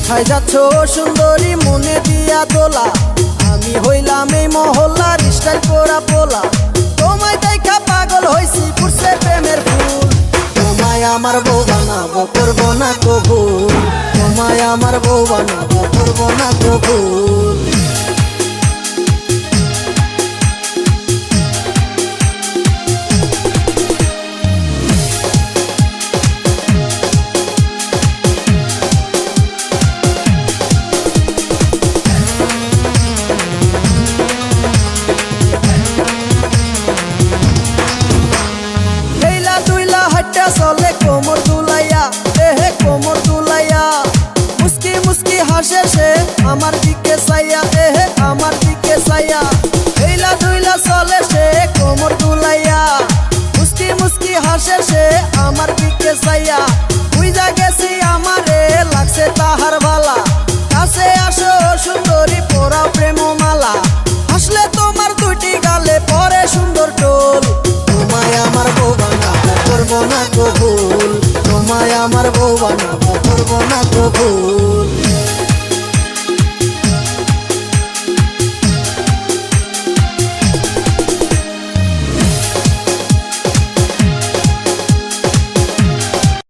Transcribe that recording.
কোথায় যাচ্ছ সুন্দরী মনে দিয়া দোলা, আমি হইলাম এই মহল্লার স্টাইল করা পোলা। তোমায় দেখা পাগল হইছি ফুটছে প্রেমের ফুল। তোমায় আমার বউ বানাবো করবো না কবুল, তোমায় আমার বউ বানাবো করবো না কবুল। চলে কোমর দুলাইয়া, এহে কোমর দুলাইয়া, মুস্কি মুস্কি হাসে সে আমার দিকে চাইয়া, এহে আমার দিকে চাইয়া। হেইলা দুইলা চলে সে কোমর দুলাইয়া, মুস্কি মুস্কি হাসে সে আমার দিকে চাইয়া। বুইজা গেছি আমারে লাগছে তাহার ভালা, কাছে আসো সুন্দরী পরাও প্রেম মালা। হাসলে তোমার দুটি গালে পরে সুন্দর টোল। তোমায় আমার বউ বানাবো করবো না কবুল, তোমায় আমার বউ বানাবো করবো না কবুল।